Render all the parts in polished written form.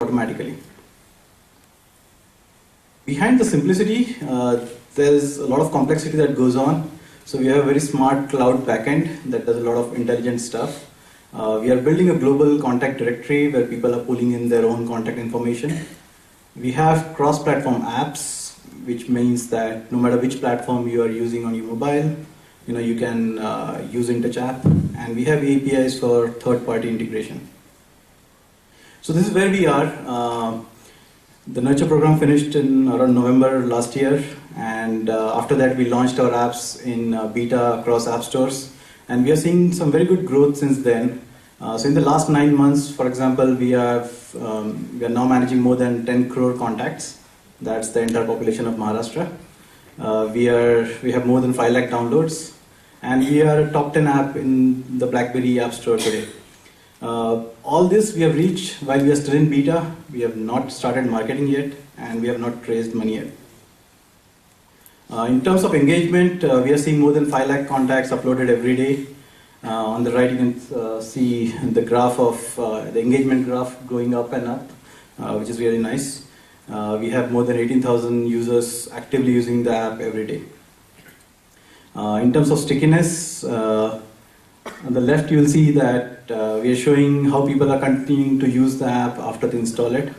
automatically. Behind the simplicity, there is a lot of complexity that goes on. So we have a very smart cloud backend that does a lot of intelligent stuff. We are building a global contact directory where people are pulling in their own contact information. We have cross-platform apps, which means that no matter which platform you are using on your mobile, you can use InTouch app. And we have APIs for third-party integration. So this is where we are. The Nurture program finished in around November last year, and after that we launched our apps in beta across app stores, and we are seeing some very good growth since then. So in the last 9 months, for example, we are now managing more than 10 crore contacts. That's the entire population of Maharashtra. We have more than 5 lakh downloads, and we are a top 10 app in the BlackBerry App Store today. All this we have reached while we are still in beta. We have not started marketing yet, and we have not raised money yet. In terms of engagement, we are seeing more than 5 lakh contacts uploaded every day. On the right, you can see the graph of the engagement graph going up and up, which is really nice. We have more than 18,000 users actively using the app every day. In terms of stickiness, on the left you will see that we are showing how people are continuing to use the app after they install it,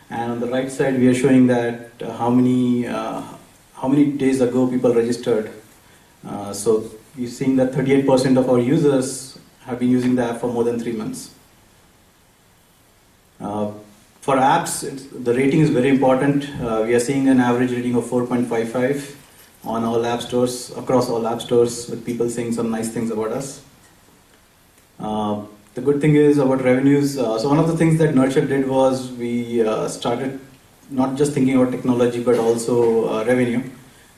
and on the right side we are showing that how many days ago people registered. So you're seeing that 38% of our users have been using the app for more than 3 months. For apps, the rating is very important. We are seeing an average rating of 4.55 on all app stores, across all app stores, with people saying some nice things about us. The good thing is about revenues. So one of the things that Nurture did was we started not just thinking about technology but also revenue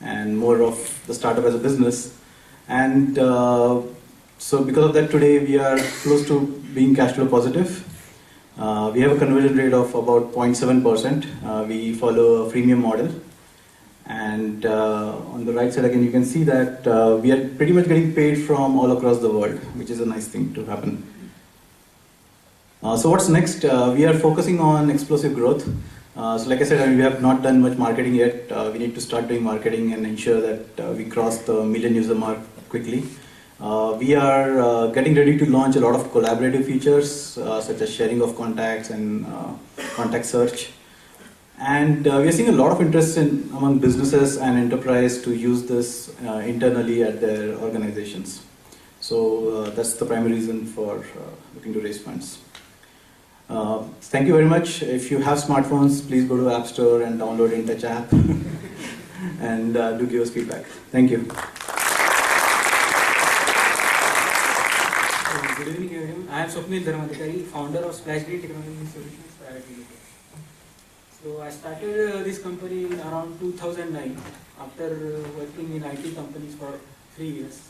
and more of the startup as a business. And so because of that, today we are close to being cash flow positive. We have a conversion rate of about 0.7%. We follow a freemium model. And on the right side again, you can see that we are pretty much getting paid from all across the world, which is a nice thing to happen. So what's next? We are focusing on explosive growth. So like I said, we have not done much marketing yet. We need to start doing marketing and ensure that we cross the 1 million user mark quickly. We are getting ready to launch a lot of collaborative features, such as sharing of contacts and contact search. And we are seeing a lot of interest among businesses and enterprise to use this internally at their organizations. So that's the primary reason for looking to raise funds. Thank you very much. If you have smartphones, please go to App Store and download InTouch app and do give us feedback. Thank you. Good evening, everyone. I am Swapnil Dharmadhikari, founder of SplashGrid Technology Solutions Private Limited. So I started this company in around 2009 after working in IT companies for 3 years.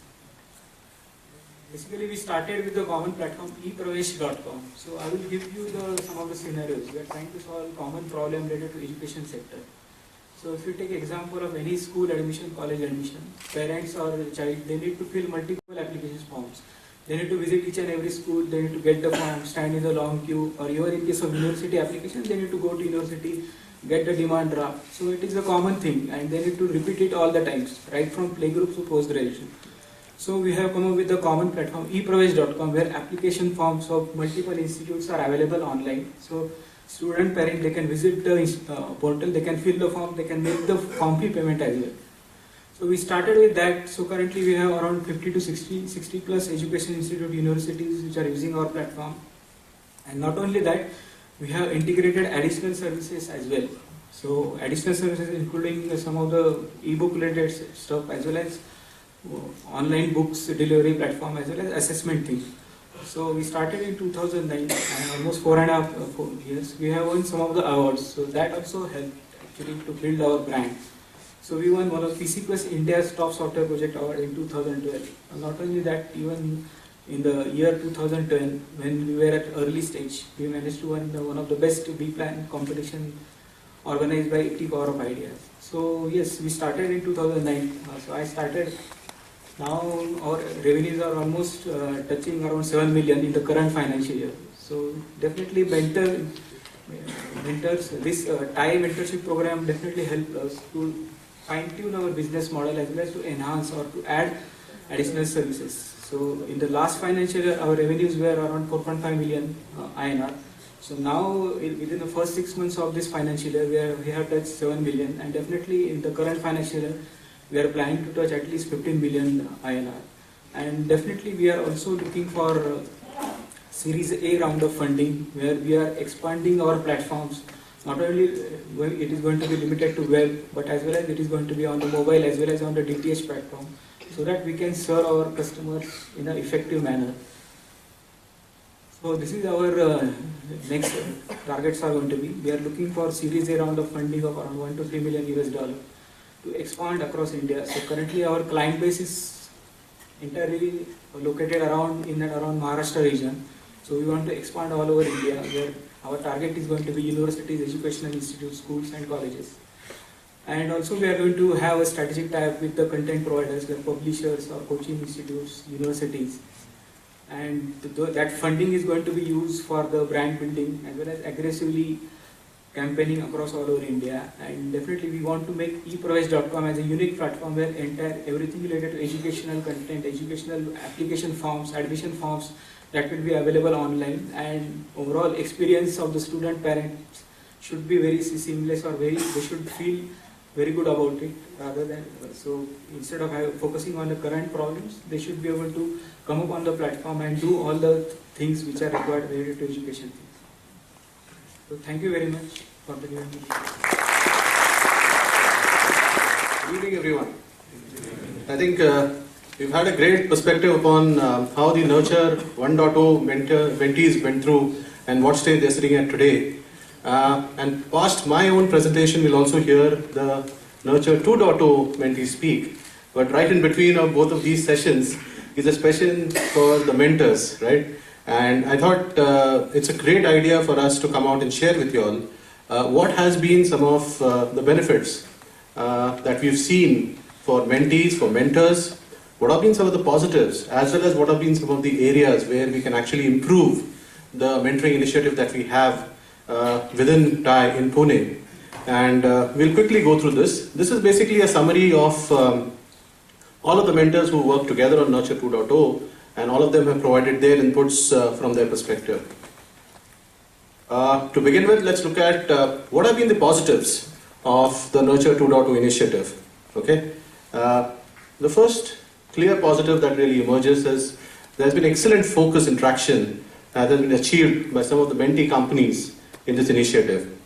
Basically, we started with the common platform ePravesh.com. So I will give you some of the scenarios. We are trying to solve common problem related to education sector. So if you take example of any school admission, college admission, parents or child, they need to fill multiple application forms. They need to visit each and every school, they need to get the form, stand in the long queue, or even in case of university application, they need to go to university, get the demand draft. So it is a common thing, and they need to repeat it all the times, right from playgroup to post-graduation. So we have come up with the common platform ePravesh.com, where application forms of multiple institutes are available online. So student, parent, they can visit the portal, they can fill the form, they can make the form fee payment as well. So we started with that. So currently we have around 50 to 60 plus education institute universities which are using our platform. And not only that, we have integrated additional services as well. So additional services including some of the ebook related stuff, as well as online books delivery platform, as well as assessment thing. So we started in 2009 and almost 4 years. We have won some of the awards. So that also helped actually to build our brand. So we won one of PC Plus India's top software project award in 2012. And not only that, even in the year 2010, when we were at early stage, we managed to win one of the best B-Plan competition organized by 80 Power of Ideas. So yes, we started in 2009. So I started. Now our revenues are almost touching around 7 million in the current financial year. So definitely mentor mentors. This TIE mentorship program definitely helped us to fine-tune our business model as well as to enhance or to add additional services. So in the last financial year, our revenues were around 4.5 million INR. So now, within the first 6 months of this financial year, we have touched 7 million, and definitely in the current financial year, we are planning to touch at least 15 million INR. And definitely we are also looking for Series A round of funding, where we are expanding our platforms. Not only it is going to be limited to web, but as well as it is going to be on the mobile as well as on the DTH platform, so that we can serve our customers in an effective manner. So this is our next targets are going to be. We are looking for Series A round of funding of around $1 to $3 million to expand across India. So currently our client base is entirely located around in and around Maharashtra region. So we want to expand all over India, where our target is going to be universities, educational institutes, schools and colleges. And also we are going to have a strategic tie-up with the content providers, like publishers or coaching institutes, universities. And that funding is going to be used for the brand building as well as aggressively campaigning across all over India. And definitely we want to make ePravesh.com as a unique platform where everything related to educational content, educational application forms, admission forms, that will be available online, and overall experience of the student parents should be very seamless, or they should feel very good about it, rather than, so instead of focusing on the current problems, they should be able to come up on the platform and do all the things which are required related to education. So thank you very much for the giving me. Good evening, everyone. I think we've had a great perspective upon how the Nurture 1.0 mentees went through and what stage they're sitting at today. And past my own presentation, we'll also hear the Nurture 2.0 mentees speak. But right in between of both of these sessions is a session for the mentors, right? And I thought it's a great idea for us to come out and share with you all what has been some of the benefits that we've seen for mentees, for mentors, what have been some of the positives, as well as what have been some of the areas where we can actually improve the mentoring initiative that we have within TIE in Pune. And we'll quickly go through this. This is basically a summary of all of the mentors who work together on Nurture 2.0, and all of them have provided their inputs from their perspective. To begin with, let's look at what have been the positives of the Nurture 2.0 initiative. Okay, the first clear positive that really emerges is there's been excellent focus and traction that has been achieved by some of the mentee companies in this initiative.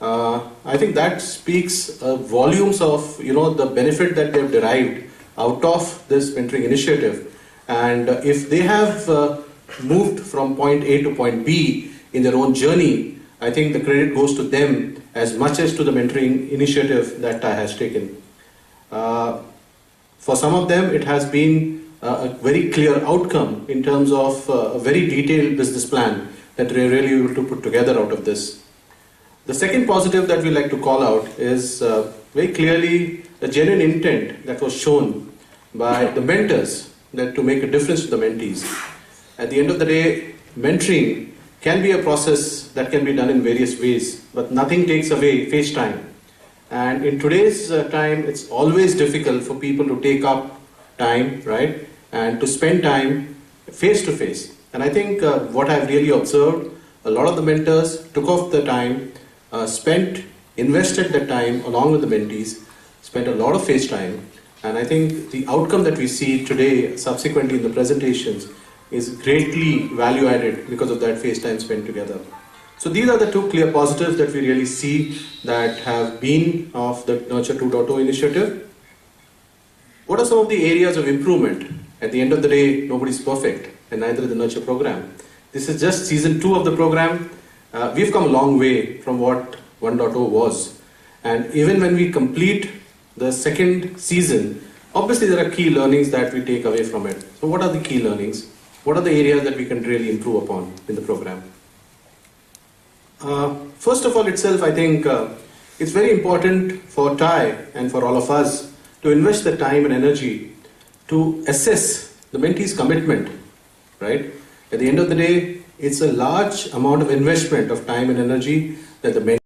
I think that speaks volumes of the benefit that they've derived out of this mentoring initiative. And if they have moved from point A to point B in their own journey, I think the credit goes to them as much as to the mentoring initiative that TIE has taken. For some of them, it has been a very clear outcome in terms of a very detailed business plan that they're really able to put together out of this. The second positive that we like to call out is very clearly a genuine intent that was shown by the mentors that to make a difference to the mentees. At the end of the day, mentoring can be a process that can be done in various ways, but nothing takes away face time. And in today's time, it's always difficult for people to take up time, right? And to spend time face to face. And I think what I've really observed, a lot of the mentors took off the time, invested the time along with the mentees, spent a lot of face time. And I think the outcome that we see today, subsequently in the presentations, is greatly value added because of that face time spent together. So these are the two clear positives that we really see that have been of the Nurture 2.0 initiative. What are some of the areas of improvement? At the end of the day, nobody's perfect, and neither is the Nurture program. This is just season 2 of the program. We've come a long way from what 1.0 was. And even when we complete the second season, obviously there are key learnings that we take away from it. So what are the key learnings? What are the areas that we can really improve upon in the program? First of all itself, I think it's very important for TIE and for all of us to invest the time and energy to assess the mentee's commitment, right? At the end of the day, it's a large amount of investment of time and energy that the